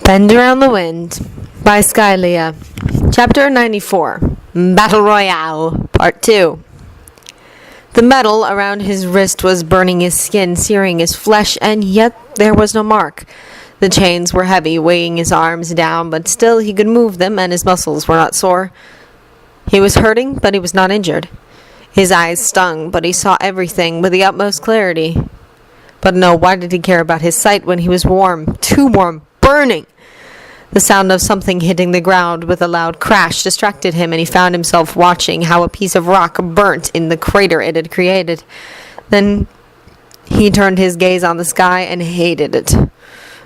Bend Around the Wind by Skylia. Chapter 94. Battle Royale, Part 2. The metal around his wrist was burning his skin, searing his flesh, and yet there was no mark. The chains were heavy, weighing his arms down, but still he could move them, and his muscles were not sore. He was hurting, but he was not injured. His eyes stung, but he saw everything with the utmost clarity. But no, why did he care about his sight when he was warm, too warm, burning? The sound of something hitting the ground with a loud crash distracted him, and he found himself watching how a piece of rock burnt in the crater it had created. Then he turned his gaze on the sky and hated it.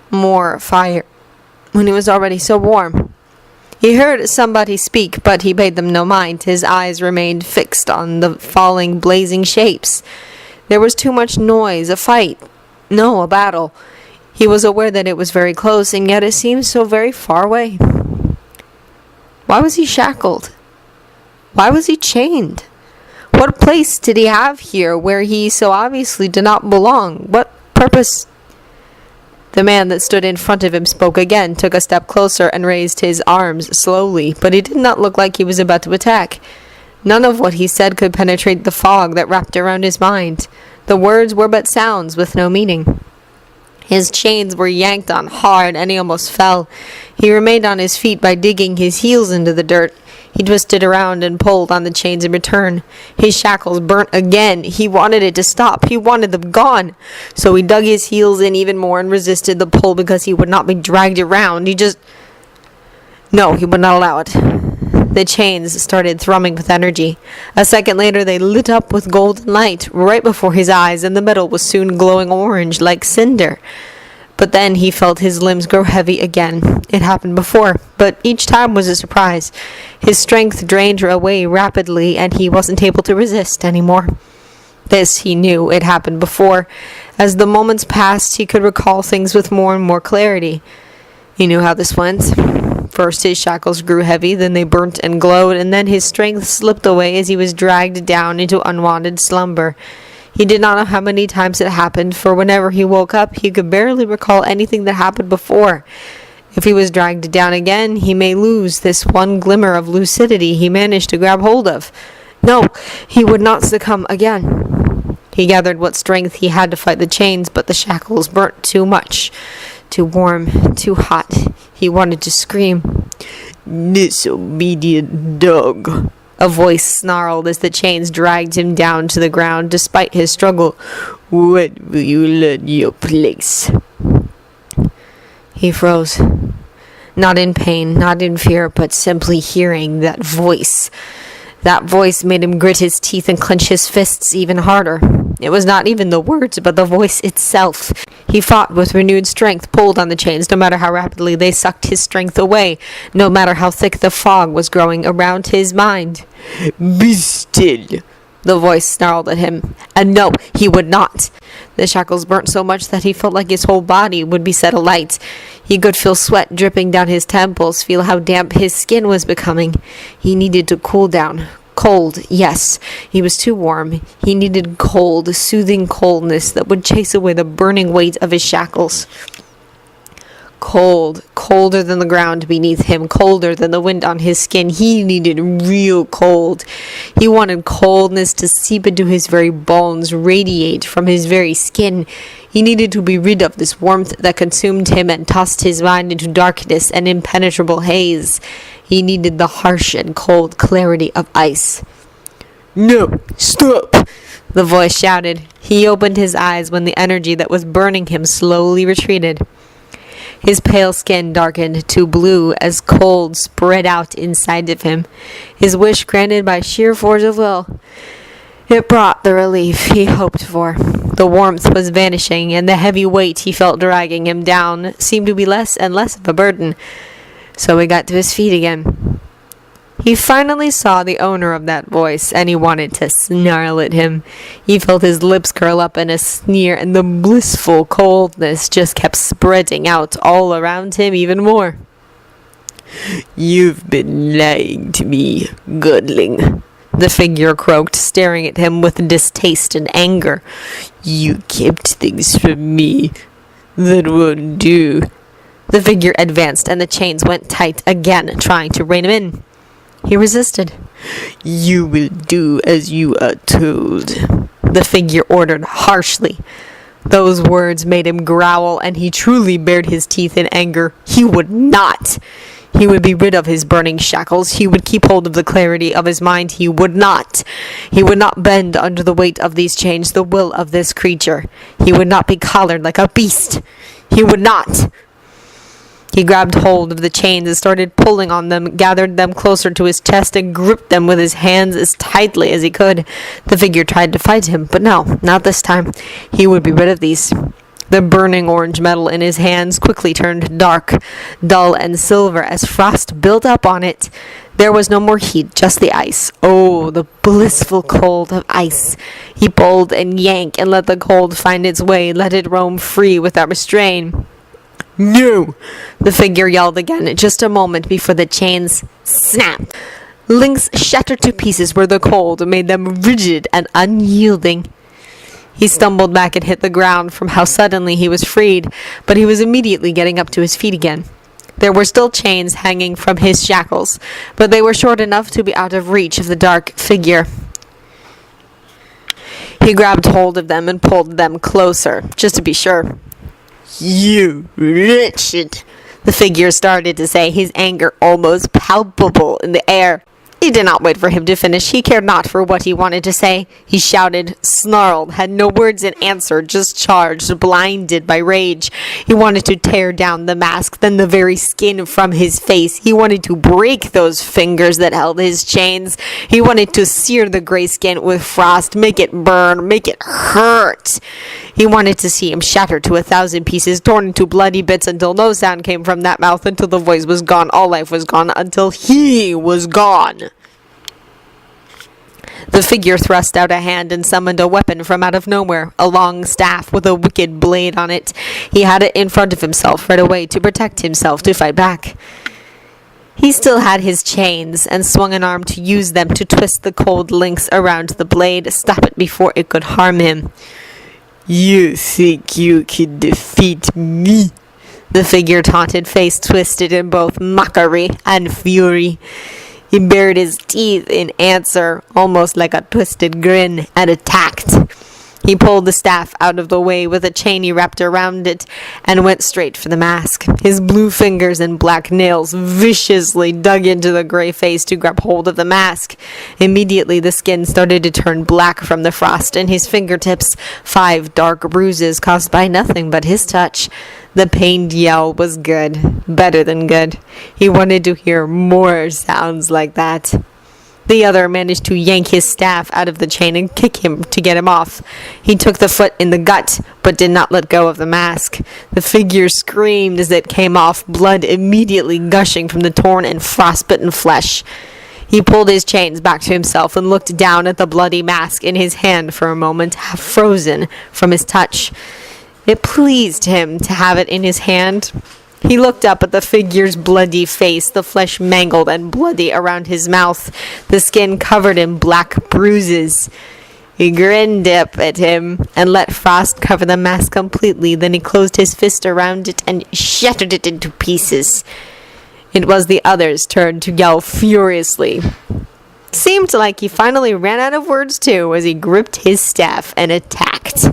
More fire, when it was already so warm. He heard somebody speak, but he paid them no mind. His eyes remained fixed on the falling, blazing shapes. There was too much noise, a fight. No, a battle. He was aware that it was very close, and yet it seemed so very far away. Why was he shackled? Why was he chained? What place did he have here where he so obviously did not belong? What purpose? The man that stood in front of him spoke again, took a step closer, and raised his arms slowly, but he did not look like he was about to attack. None of what he said could penetrate the fog that wrapped around his mind. The words were but sounds with no meaning. His chains were yanked on hard, and he almost fell. He remained on his feet by digging his heels into the dirt. He twisted around and pulled on the chains in return. His shackles burnt again. He wanted it to stop. He wanted them gone. So he dug his heels in even more and resisted the pull because he would not be dragged around. No, he would not allow it. The chains started thrumming with energy. A second later, they lit up with golden light right before his eyes, and the metal was soon glowing orange like cinder. But then he felt his limbs grow heavy again. It happened before, but each time was a surprise. His strength drained away rapidly, and he wasn't able to resist anymore. This, he knew, it happened before. As the moments passed, he could recall things with more and more clarity. He knew how this went. First his shackles grew heavy, then they burnt and glowed, and then his strength slipped away as he was dragged down into unwanted slumber. He did not know how many times it happened, for whenever he woke up, he could barely recall anything that happened before. If he was dragged down again, he may lose this one glimmer of lucidity he managed to grab hold of. No, he would not succumb again. He gathered what strength he had to fight the chains, but the shackles burnt too much. Too warm, too hot. He wanted to scream. "Disobedient dog," a voice snarled as the chains dragged him down to the ground despite his struggle. "When will you learn your place?" He froze. Not in pain, not in fear, but simply hearing that voice. That voice made him grit his teeth and clench his fists even harder. It was not even the words, but the voice itself. He fought with renewed strength, pulled on the chains, no matter how rapidly they sucked his strength away, no matter how thick the fog was growing around his mind. "Be still," the voice snarled at him. And no, he would not. The shackles burnt so much that he felt like his whole body would be set alight. He could feel sweat dripping down his temples, feel how damp his skin was becoming. He needed to cool down. Cold, yes. He was too warm. He needed cold, soothing coldness that would chase away the burning weight of his shackles. Cold, colder than the ground beneath him, colder than the wind on his skin. He needed real cold. He wanted coldness to seep into his very bones, radiate from his very skin. He needed to be rid of this warmth that consumed him and tossed his mind into darkness and impenetrable haze. He needed the harsh and cold clarity of ice. "No, stop!" the voice shouted. He opened his eyes when the energy that was burning him slowly retreated. His pale skin darkened to blue as cold spread out inside of him, his wish granted by sheer force of will. It brought the relief he hoped for. The warmth was vanishing, and the heavy weight he felt dragging him down seemed to be less and less of a burden. So he got to his feet again. He finally saw the owner of that voice, and he wanted to snarl at him. He felt his lips curl up in a sneer, and the blissful coldness just kept spreading out all around him even more. "You've been lying to me, godling," the figure croaked, staring at him with distaste and anger. "You kept things from me. That won't do. The figure advanced, and the chains went tight again, trying to rein him in. He resisted. "You will do as you are told," the figure ordered harshly. Those words made him growl, and he truly bared his teeth in anger. He would not. He would be rid of his burning shackles. He would keep hold of the clarity of his mind. He would not. He would not bend under the weight of these chains, the will of this creature. He would not be collared like a beast. He would not. He grabbed hold of the chains and started pulling on them, gathered them closer to his chest, and gripped them with his hands as tightly as he could. The figure tried to fight him, but no, not this time. He would be rid of these. The burning orange metal in his hands quickly turned dark, dull, and silver as frost built up on it. There was no more heat, just the ice. Oh, the blissful cold of ice. He pulled and yanked and let the cold find its way, let it roam free without restraint. "No!" the figure yelled again, just a moment before the chains snapped. Links shattered to pieces where the cold made them rigid and unyielding. He stumbled back and hit the ground from how suddenly he was freed, but he was immediately getting up to his feet again. There were still chains hanging from his shackles, but they were short enough to be out of reach of the dark figure. He grabbed hold of them and pulled them closer, just to be sure. "You wretched," the figure started to say, his anger almost palpable in the air. He did not wait for him to finish. He cared not for what he wanted to say. He shouted, snarled, had no words in answer, just charged, blinded by rage. He wanted to tear down the mask, then the very skin from his face. He wanted to break those fingers that held his chains. He wanted to sear the gray skin with frost, make it burn, make it hurt. He wanted to see him shattered to 1,000 pieces, torn into bloody bits until no sound came from that mouth, until the voice was gone, all life was gone, until he was gone. The figure thrust out a hand and summoned a weapon from out of nowhere, a long staff with a wicked blade on it. He had it in front of himself right away to protect himself, to fight back. He still had his chains, and swung an arm to use them to twist the cold links around the blade, stop it before it could harm him. "You think you can defeat me?" The figure taunted, face twisted in both mockery and fury. He bared his teeth in answer, almost like a twisted grin, and attacked. He pulled the staff out of the way with a chain he wrapped around it, and went straight for the mask. His blue fingers and black nails viciously dug into the gray face to grab hold of the mask. Immediately the skin started to turn black from the frost, and his fingertips 5 dark bruises caused by nothing but his touch. The pained yell was good, better than good. He wanted to hear more sounds like that. The other managed to yank his staff out of the chain and kick him to get him off. He took the foot in the gut, but did not let go of the mask. The figure screamed as it came off, blood immediately gushing from the torn and frostbitten flesh. He pulled his chains back to himself and looked down at the bloody mask in his hand for a moment, half frozen from his touch. It pleased him to have it in his hand. He looked up at the figure's bloody face, the flesh mangled and bloody around his mouth, the skin covered in black bruises. He grinned up at him and let frost cover the mask completely. Then he closed his fist around it and shattered it into pieces. It was the other's turn to yell furiously. Seemed like he finally ran out of words too as he gripped his staff and attacked.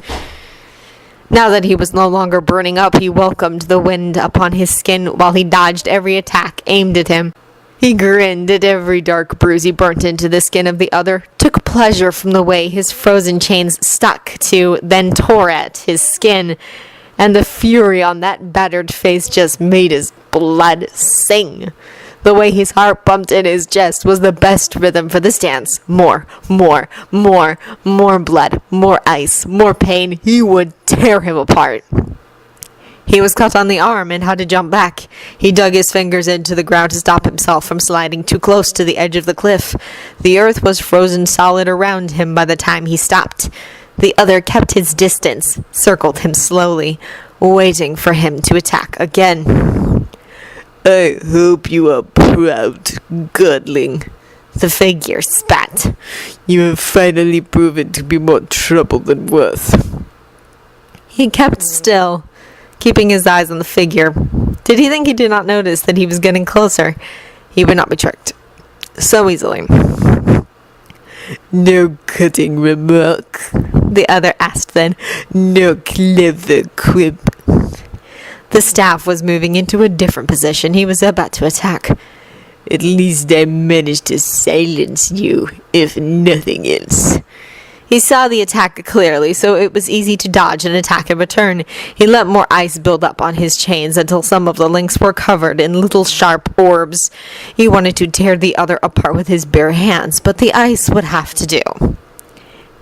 Now that he was no longer burning up, he welcomed the wind upon his skin while he dodged every attack aimed at him. He grinned at every dark bruise he burnt into the skin of the other, took pleasure from the way his frozen chains stuck to, then tore at, his skin, and the fury on that battered face just made his blood sing. The way his heart bumped in his chest was the best rhythm for this dance. More blood, more ice, more pain. He would tear him apart. He was cut on the arm and had to jump back. He dug his fingers into the ground to stop himself from sliding too close to the edge of the cliff. The earth was frozen solid around him by the time he stopped. The other kept his distance, circled him slowly, waiting for him to attack again. "I hope you are proud, godling," the figure spat. "You have finally proven to be more trouble than worth." He kept still, keeping his eyes on the figure. Did he think he did not notice that he was getting closer? He would not be tricked so easily. "No cutting remark?" the other asked then. "No clever quip?" The staff was moving into a different position. He was about to attack. "At least I managed to silence you, if nothing else." He saw the attack clearly, so it was easy to dodge and attack in return. He let more ice build up on his chains until some of the links were covered in little sharp orbs. He wanted to tear the other apart with his bare hands, but the ice would have to do.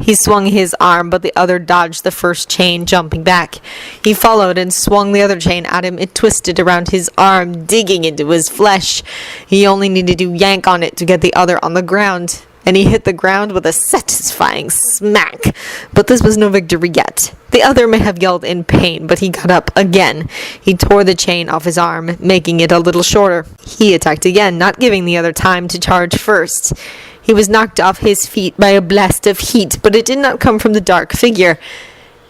He swung his arm, but the other dodged the first chain, jumping back. He followed and swung the other chain at him. It twisted around his arm, digging into his flesh. He only needed to yank on it to get the other on the ground, and he hit the ground with a satisfying smack. But this was no victory yet. The other may have yelled in pain, but he got up again. He tore the chain off his arm, making it a little shorter. He attacked again, not giving the other time to charge first. He was knocked off his feet by a blast of heat, but it did not come from the dark figure.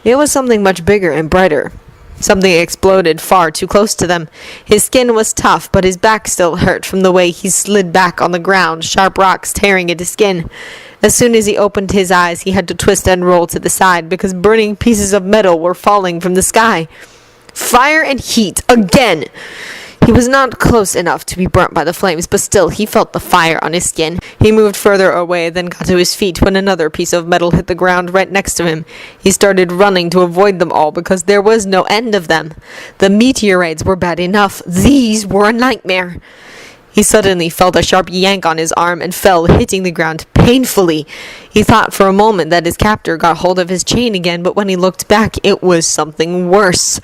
It was something much bigger and brighter. Something exploded far too close to them. His skin was tough, but his back still hurt from the way he slid back on the ground, sharp rocks tearing at his skin. As soon as he opened his eyes, he had to twist and roll to the side because burning pieces of metal were falling from the sky. Fire and heat again! He was not close enough to be burnt by the flames, but still he felt the fire on his skin. He moved further away, then got to his feet when another piece of metal hit the ground right next to him. He started running to avoid them all because there was no end of them. The meteorites were bad enough. These were a nightmare. He suddenly felt a sharp yank on his arm and fell, hitting the ground painfully. He thought for a moment that his captor got hold of his chain again, but when he looked back, it was something worse.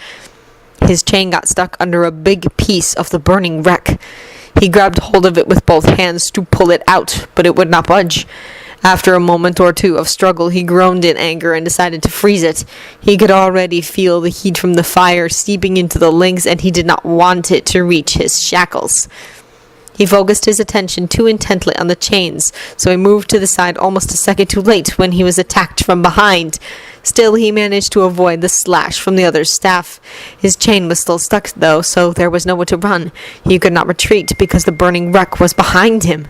His chain got stuck under a big piece of the burning wreck. He grabbed hold of it with both hands to pull it out, but it would not budge. After a moment or two of struggle, he groaned in anger and decided to freeze it. He could already feel the heat from the fire seeping into the links, and he did not want it to reach his shackles. He focused his attention too intently on the chains, so he moved to the side almost a second too late when he was attacked from behind. Still, he managed to avoid the slash from the other's staff. His chain was still stuck, though, so there was nowhere to run. He could not retreat because the burning wreck was behind him.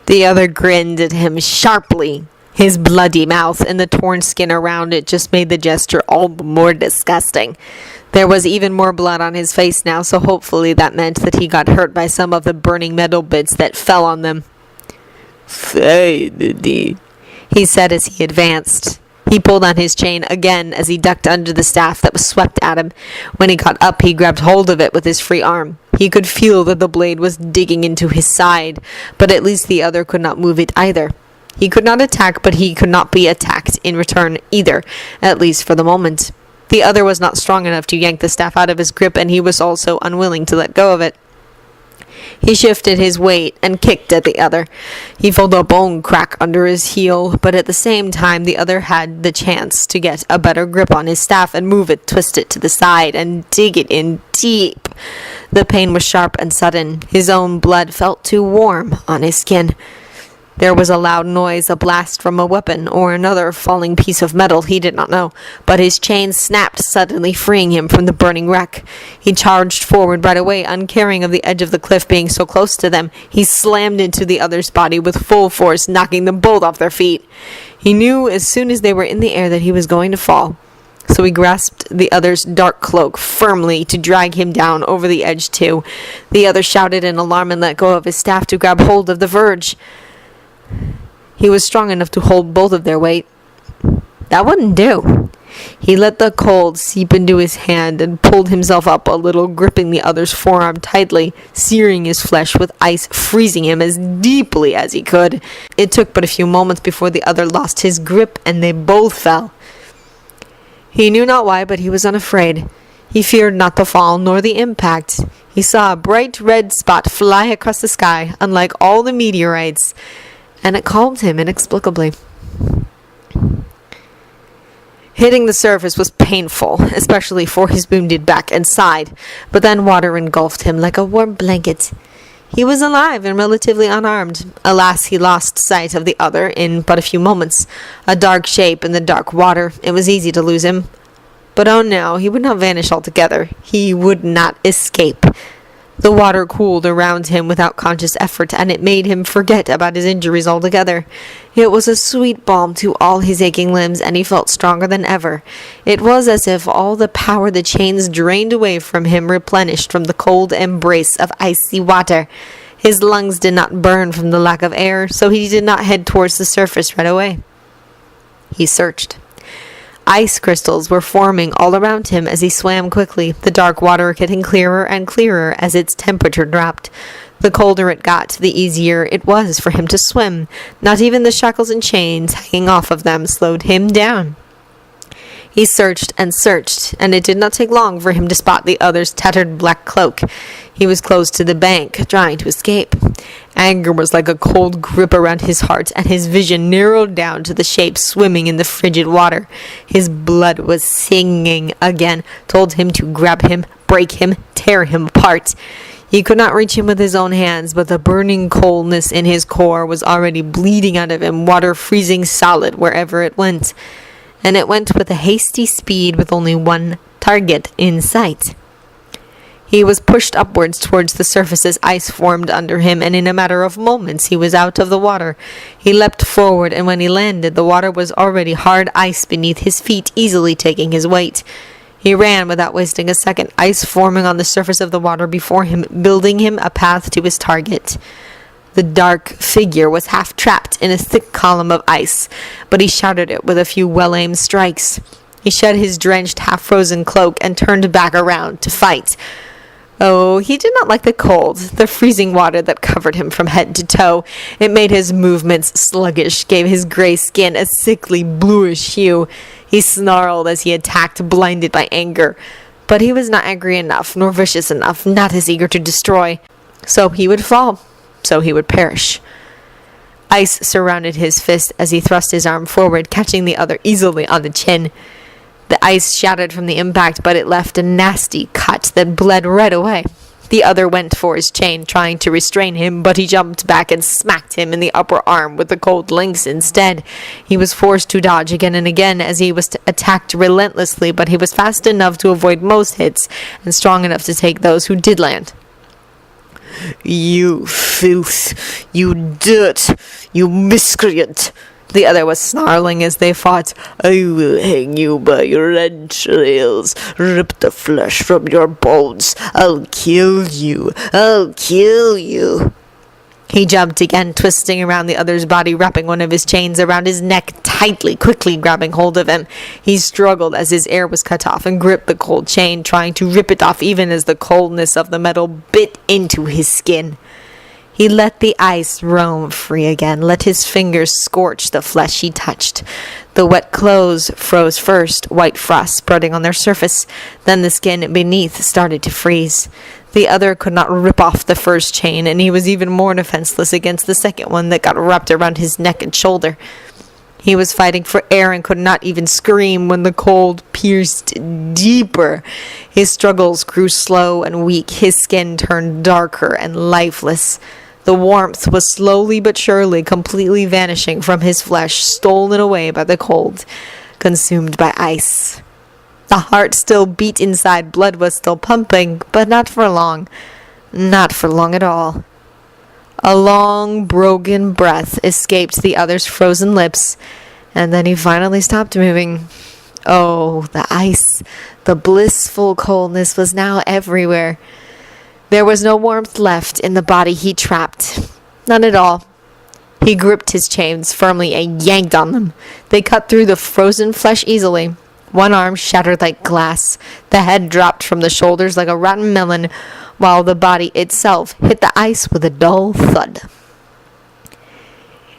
The other grinned at him sharply. His bloody mouth and the torn skin around it just made the gesture all the more disgusting. There was even more blood on his face now, so hopefully that meant that he got hurt by some of the burning metal bits that fell on them. "Finally," he said as he advanced. He pulled on his chain again as he ducked under the staff that was swept at him. When he got up, he grabbed hold of it with his free arm. He could feel that the blade was digging into his side, but at least the other could not move it either. He could not attack, but he could not be attacked in return either, at least for the moment. The other was not strong enough to yank the staff out of his grip, and he was also unwilling to let go of it. He shifted his weight and kicked at the other. He felt a bone crack under his heel, but at the same time the other had the chance to get a better grip on his staff and move it, twist it to the side, and dig it in deep. The pain was sharp and sudden. His own blood felt too warm on his skin. There was a loud noise, a blast from a weapon, or another falling piece of metal, he did not know, but his chain snapped, suddenly freeing him from the burning wreck. He charged forward right away, uncaring of the edge of the cliff being so close to them. He slammed into the other's body with full force, knocking them both off their feet. He knew as soon as they were in the air that he was going to fall, so he grasped the other's dark cloak firmly to drag him down over the edge too. The other shouted in alarm and let go of his staff to grab hold of the verge. He was strong enough to hold both of their weight. That wouldn't do. He let the cold seep into his hand and pulled himself up a little, gripping the other's forearm tightly, searing his flesh with ice, freezing him as deeply as he could. It took but a few moments before the other lost his grip, and they both fell. He knew not why, but he was unafraid. He feared not the fall, nor the impact. He saw a bright red spot fly across the sky, unlike all the meteorites, and it calmed him inexplicably. Hitting the surface was painful, especially for his wounded back and side, but then water engulfed him like a warm blanket. He was alive and relatively unarmed. Alas, he lost sight of the other in but a few moments. A dark shape in the dark water. It was easy to lose him. But oh no, he would not vanish altogether. He would not escape. The water cooled around him without conscious effort, and it made him forget about his injuries altogether. It was a sweet balm to all his aching limbs, and he felt stronger than ever. It was as if all the power the chains drained away from him replenished from the cold embrace of icy water. His lungs did not burn from the lack of air, so he did not head towards the surface right away. He searched. Ice crystals were forming all around him as he swam quickly, the dark water getting clearer and clearer as its temperature dropped. The colder it got, the easier it was for him to swim. Not even the shackles and chains hanging off of them slowed him down. He searched, and it did not take long for him to spot the other's tattered black cloak. He was close to the bank, trying to escape. Anger was like a cold grip around his heart, and his vision narrowed down to the shape swimming in the frigid water. His blood was singing again, told him to grab him, break him, tear him apart. He could not reach him with his own hands, but the burning coldness in his core was already bleeding out of him, water freezing solid wherever it went. And it went with a hasty speed with only one target in sight. He was pushed upwards towards the surface as ice formed under him, and in a matter of moments he was out of the water. He leapt forward, and when he landed, the water was already hard ice beneath his feet, easily taking his weight. He ran without wasting a second, ice forming on the surface of the water before him, building him a path to his target. The dark figure was half trapped in a thick column of ice, but he shattered it with a few well-aimed strikes. He shed his drenched, half-frozen cloak and turned back around to fight. Oh, he did not like the cold, the freezing water that covered him from head to toe. It made his movements sluggish, gave his gray skin a sickly, bluish hue. He snarled as he attacked, blinded by anger. But he was not angry enough, nor vicious enough, not as eager to destroy. So he would fall. So he would perish. Ice surrounded his fist as he thrust his arm forward, catching the other easily on the chin. The ice shattered from the impact, but it left a nasty cut that bled right away. The other went for his chain, trying to restrain him, but he jumped back and smacked him in the upper arm with the cold links instead. He was forced to dodge again and again as he was attacked relentlessly, but he was fast enough to avoid most hits and strong enough to take those who did land. "You filth! You dirt! You miscreant!" The other was snarling as they fought. "I will hang you by your entrails, rip the flesh from your bones. I'll kill you! I'll kill you!" He jumped again, twisting around the other's body, wrapping one of his chains around his neck tightly, quickly grabbing hold of him. He struggled as his air was cut off and gripped the cold chain, trying to rip it off even as the coldness of the metal bit into his skin. He let the ice roam free again, let his fingers scorch the flesh he touched. The wet clothes froze first, white frost spreading on their surface. Then the skin beneath started to freeze. The other could not rip off the first chain, and he was even more defenseless against the second one that got wrapped around his neck and shoulder. He was fighting for air and could not even scream when the cold pierced deeper. His struggles grew slow and weak. His skin turned darker and lifeless. The warmth was slowly but surely completely vanishing from his flesh, stolen away by the cold, consumed by ice. The heart still beat inside, blood was still pumping, but not for long. Not for long at all. A long, broken breath escaped the other's frozen lips, and then he finally stopped moving. Oh, the ice, the blissful coldness was now everywhere. There was no warmth left in the body he trapped. None at all. He gripped his chains firmly and yanked on them. They cut through the frozen flesh easily. One arm shattered like glass. The head dropped from the shoulders like a rotten melon, while the body itself hit the ice with a dull thud.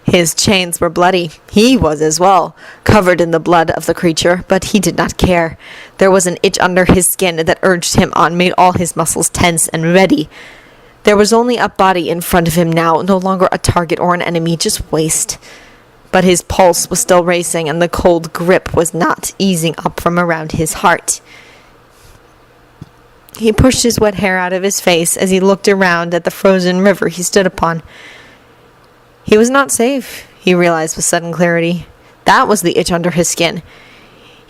His chains were bloody. He was as well, covered in the blood of the creature, but he did not care. There was an itch under his skin that urged him on, made all his muscles tense and ready. There was only a body in front of him now, no longer a target or an enemy, just waste. But his pulse was still racing, and the cold grip was not easing up from around his heart. He pushed his wet hair out of his face as he looked around at the frozen river he stood upon. He was not safe, he realized with sudden clarity. That was the itch under his skin.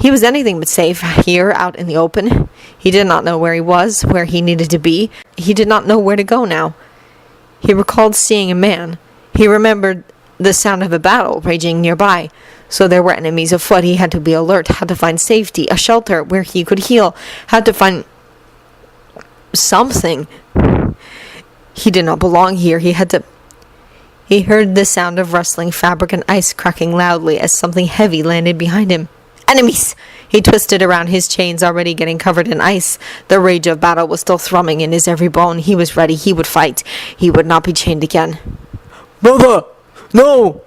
He was anything but safe here out in the open. He did not know where he was, where he needed to be. He did not know where to go now. He recalled seeing a man. He remembered the sound of a battle raging nearby. So there were enemies afoot. He had to be alert, had to find safety, a shelter where he could heal, had to find something. He did not belong here. He heard the sound of rustling fabric and ice cracking loudly as something heavy landed behind him. Enemies! He twisted around, his chains already getting covered in ice. The rage of battle was still thrumming in his every bone. He was ready. He would fight. He would not be chained again. Mother! No!